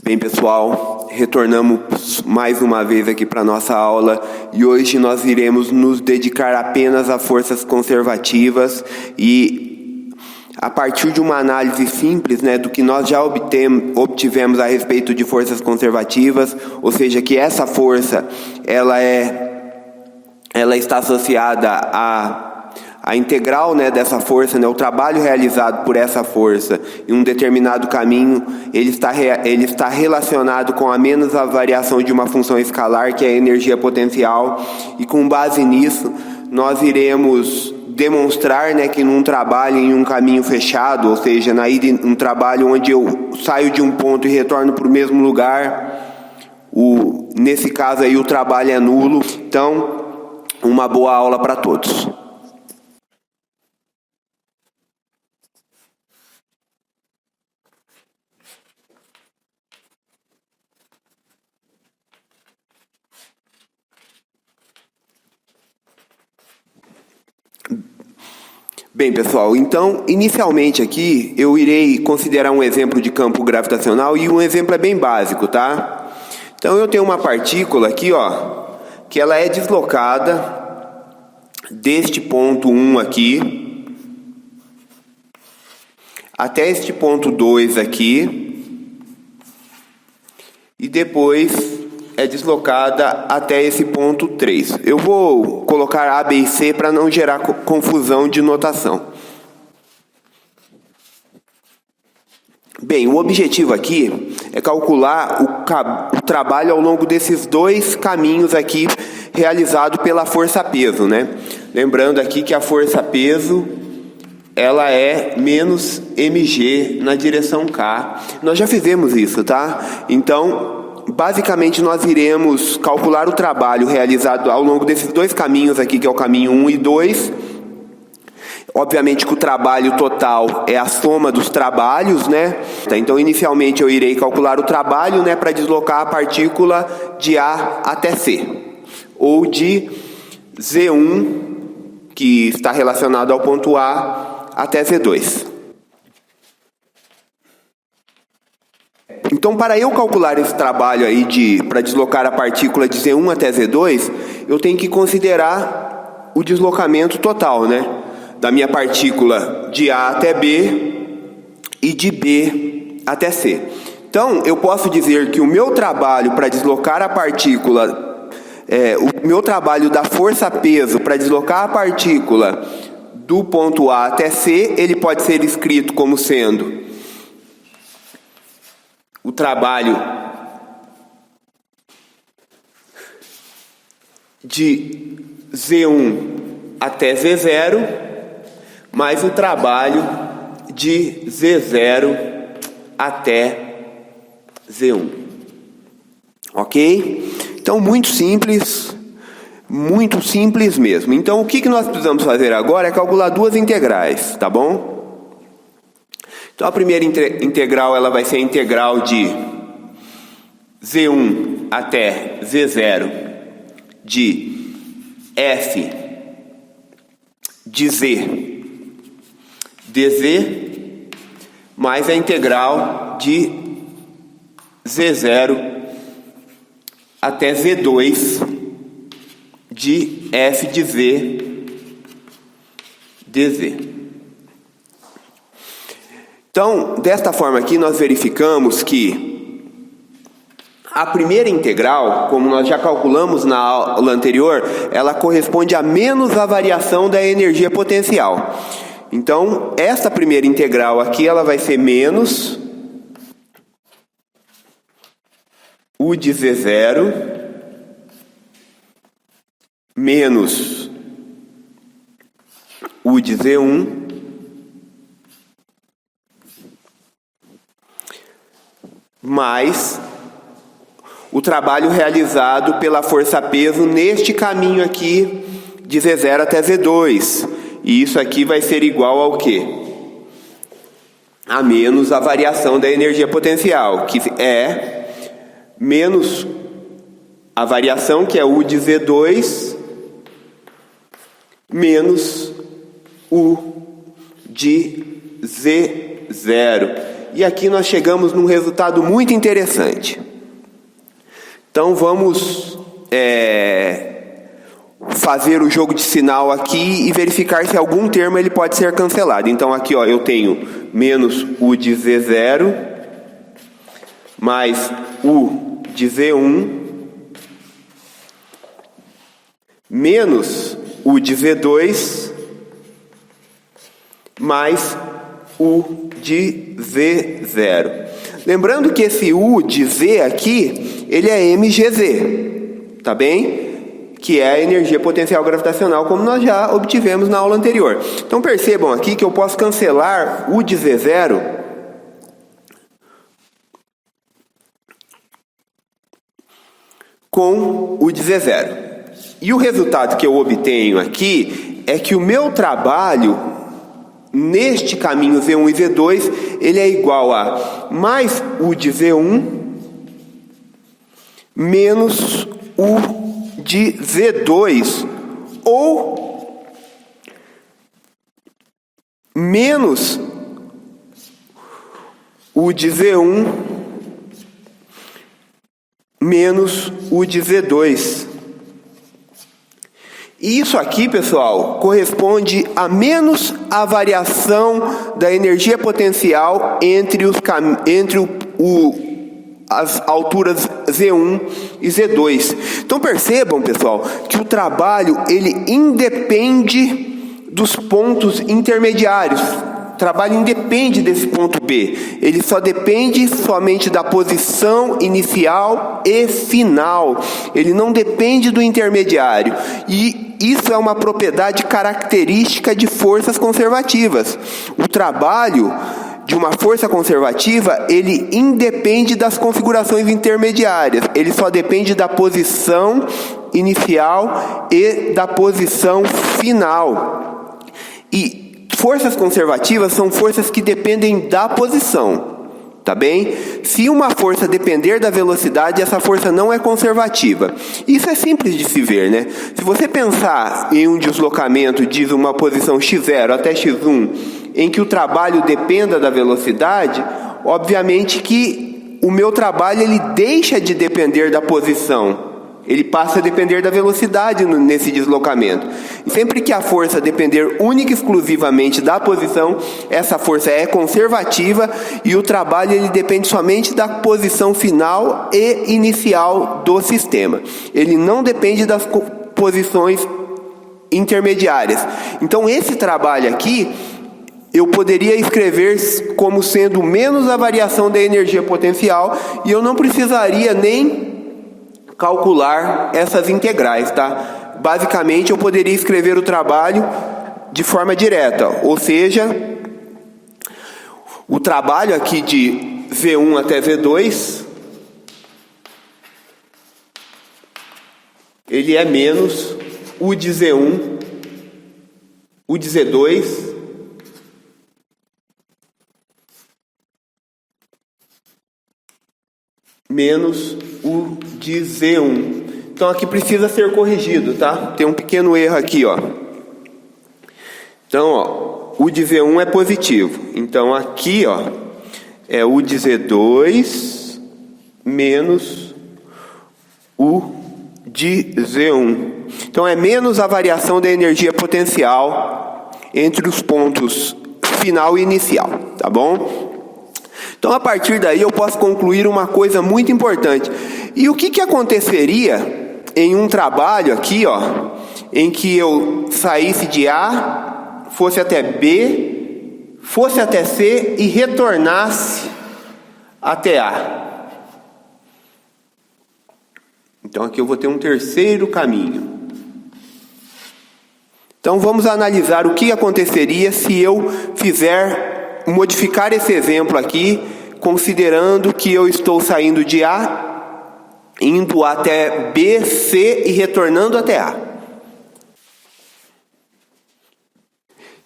Bem, pessoal, retornamos mais uma vez aqui para a nossa aula e hoje nós iremos nos dedicar apenas a forças conservativas e a partir de uma análise simples, do que nós já obtivemos a respeito de forças conservativas, ou seja, que essa força ela está associada a integral dessa força, o trabalho realizado por essa força em um determinado caminho, ele está relacionado com a menos a variação de uma função escalar, que é a energia potencial, e com base nisso, nós iremos demonstrar que num trabalho em um caminho fechado, ou seja, um trabalho onde eu saio de um ponto e retorno para o mesmo lugar, nesse caso aí o trabalho é nulo. Então, uma boa aula para todos. Bem, pessoal, então, inicialmente aqui, eu irei considerar um exemplo de campo gravitacional e um exemplo é bem básico, tá? Então, eu tenho uma partícula aqui, que ela é deslocada deste ponto 1 aqui até este ponto 2 aqui e depois é deslocada até esse ponto 3. Eu vou colocar A, B e C para não gerar confusão de notação. Bem, o objetivo aqui é calcular o trabalho ao longo desses dois caminhos aqui realizado pela força-peso, Lembrando aqui que a força-peso ela é menos mg na direção K. Nós já fizemos isso, tá? Então, basicamente, nós iremos calcular o trabalho realizado ao longo desses dois caminhos aqui, que é o caminho 1 e 2. Obviamente que o trabalho total é a soma dos trabalhos, Então, inicialmente, eu irei calcular o trabalho, para deslocar a partícula de A até C. Ou de Z1, que está relacionado ao ponto A, até Z2. Então, para eu calcular esse trabalho aí para deslocar a partícula de Z1 até Z2, eu tenho que considerar o deslocamento total, da minha partícula de A até B e de B até C. Então, eu posso dizer que o meu trabalho para deslocar a partícula, o meu trabalho da força-peso para deslocar a partícula do ponto A até C, ele pode ser escrito como sendo o trabalho de Z1 até Z0, mais o trabalho de Z0 até Z1. Ok? Então, muito simples mesmo. Então, o que nós precisamos fazer agora é calcular duas integrais, tá bom? Então, a primeira integral ela vai ser a integral de Z1 até Z0 de f de z dz mais a integral de Z0 até Z2 de f de z dz. Então, desta forma aqui, nós verificamos que a primeira integral, como nós já calculamos na aula anterior, ela corresponde a menos a variação da energia potencial. Então, esta primeira integral aqui, ela vai ser menos U de Z0 menos U de Z1 mais o trabalho realizado pela força-peso neste caminho aqui de Z0 até Z2. E isso aqui vai ser igual ao quê? A menos a variação da energia potencial, que é menos a variação, que é U de Z2, menos U de Z0. E aqui nós chegamos num resultado muito interessante. Então vamos fazer o jogo de sinal aqui e verificar se algum termo ele pode ser cancelado. Então aqui ó, eu tenho menos U de Z0 mais U de Z1 menos U de Z2 mais U de Z0. Lembrando que esse U de Z aqui, ele é mgz, tá bem? Que é a energia potencial gravitacional, como nós já obtivemos na aula anterior. Então percebam aqui que eu posso cancelar U de Z0 com U de Z0. E o resultado que eu obtenho aqui é que o meu trabalho neste caminho Z1 e Z2, ele é igual a mais U de Z1 menos U de Z2 ou menos U de Z1 menos U de Z2. E isso aqui, pessoal, corresponde a menos a variação da energia potencial entre as alturas Z1 e Z2. Então percebam, pessoal, que o trabalho ele independe dos pontos intermediários. O trabalho independe desse ponto B. Ele só depende somente da posição inicial e final. Ele não depende do intermediário. E isso é uma propriedade característica de forças conservativas. O trabalho de uma força conservativa, ele independe das configurações intermediárias. Ele só depende da posição inicial e da posição final. E forças conservativas são forças que dependem da posição, tá bem? Se uma força depender da velocidade, essa força não é conservativa. Isso é simples de se ver, né? Se você pensar em um deslocamento de uma posição x0 até x1, em que o trabalho dependa da velocidade, obviamente que o meu trabalho ele deixa de depender da posição. Ele passa a depender da velocidade nesse deslocamento. E sempre que a força depender única e exclusivamente da posição, essa força é conservativa e o trabalho ele depende somente da posição final e inicial do sistema. Ele não depende das posições intermediárias. Então esse trabalho aqui, eu poderia escrever como sendo menos a variação da energia potencial e eu não precisaria nem calcular essas integrais, tá? Basicamente, eu poderia escrever o trabalho de forma direta, ou seja, o trabalho aqui de Z1 até Z2, ele é menos U de Z1, U de Z2, menos U de Z1. Então aqui precisa ser corrigido, tá? Tem um pequeno erro aqui, ó. Então, ó, U de Z1 é positivo. Então aqui, ó, é U de Z2 menos U de Z1. Então é menos a variação da energia potencial entre os pontos final e inicial, tá bom? Então, a partir daí, eu posso concluir uma coisa muito importante. E o que aconteceria em um trabalho aqui, ó, em que eu saísse de A, fosse até B, fosse até C e retornasse até A? Então, aqui eu vou ter um terceiro caminho. Então, vamos analisar o que aconteceria se eu modificar esse exemplo aqui, considerando que eu estou saindo de A, indo até B, C e retornando até A.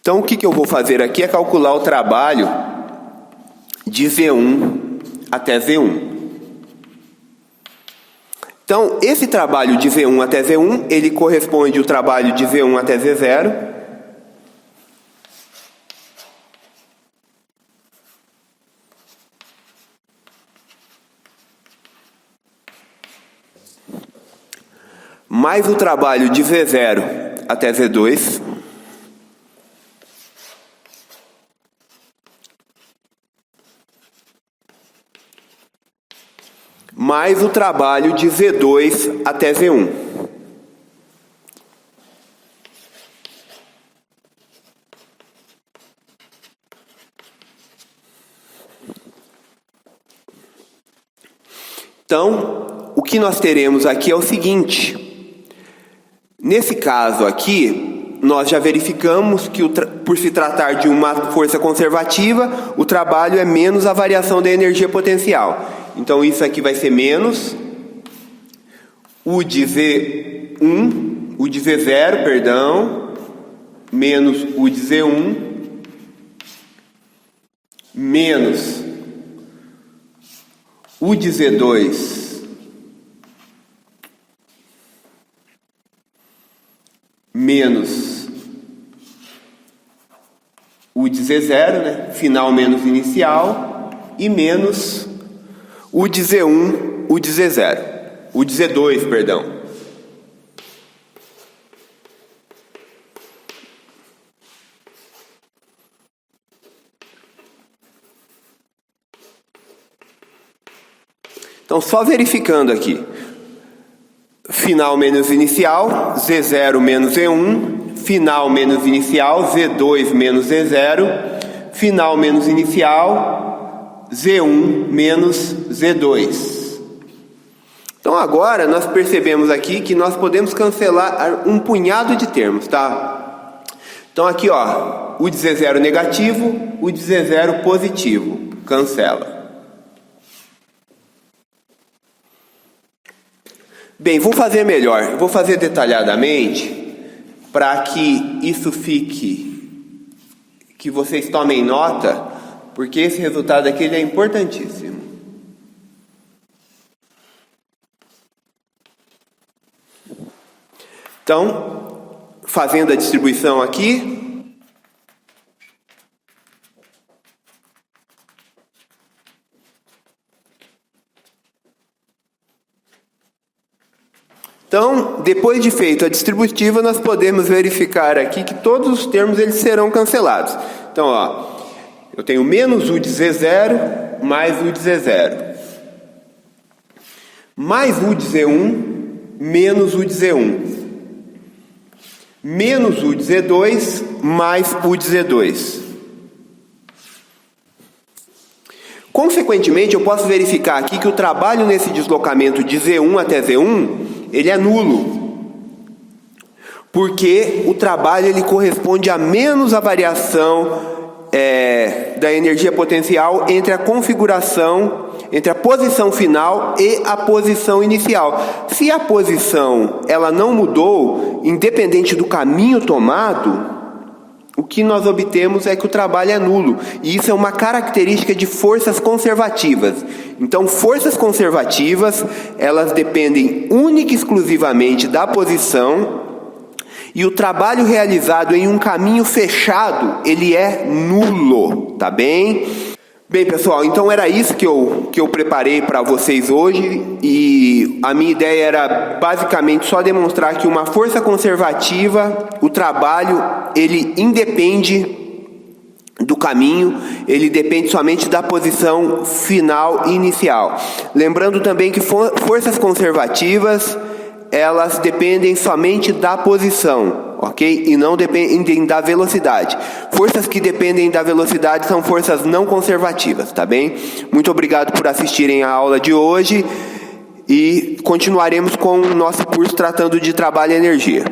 Então o que eu vou fazer aqui é calcular o trabalho de Z1 até Z1. Então esse trabalho de Z1 até Z1, ele corresponde ao trabalho de Z1 até Z0. mais o trabalho de Z0 até Z2, mais o trabalho de Z2 até Z1. Então, o que nós teremos aqui é o seguinte: nesse caso aqui, nós já verificamos que por se tratar de uma força conservativa, o trabalho é menos a variação da energia potencial. Então isso aqui vai ser menos U de Z1, U de Z0, perdão, menos U de Z1, menos U de Z2, menos U de Z0, né? Final menos inicial, e menos U de Z1, U de Z0, U de Z2, perdão. Então, só verificando aqui, final menos inicial, Z0 menos Z1, final menos inicial, Z2 menos Z0, final menos inicial, Z1 menos Z2. Então agora nós percebemos aqui que nós podemos cancelar um punhado de termos, tá? Então aqui, ó, U de Z0 negativo, U de Z0 positivo, cancela. Bem, vou fazer melhor, vou fazer detalhadamente para que isso fique, que vocês tomem nota, porque esse resultado aqui ele é importantíssimo. Então, fazendo a distribuição aqui, então, depois de feito a distributiva, nós podemos verificar aqui que todos os termos eles serão cancelados. Então, ó, eu tenho menos U de Z0 mais U de Z0, mais U de Z1 menos U de Z1, menos U de Z2 mais U de Z2. Consequentemente, eu posso verificar aqui que o trabalho nesse deslocamento de Z1 até Z1 ele é nulo, porque o trabalho ele corresponde a menos a variação da energia potencial entre a configuração, entre a posição final e a posição inicial. Se a posição ela não mudou, independente do caminho tomado, o que nós obtemos é que o trabalho é nulo. E isso é uma característica de forças conservativas. Então, forças conservativas, elas dependem única e exclusivamente da posição, e o trabalho realizado em um caminho fechado, ele é nulo, tá bem? Bem, pessoal, então era isso que eu preparei para vocês hoje, e a minha ideia era basicamente só demonstrar que uma força conservativa, o trabalho, ele independe do caminho, ele depende somente da posição final e inicial. Lembrando também que forças conservativas, elas dependem somente da posição, ok? E não dependem da velocidade. Forças que dependem da velocidade são forças não conservativas, tá bem? Muito obrigado por assistirem a aula de hoje e continuaremos com o nosso curso tratando de trabalho e energia.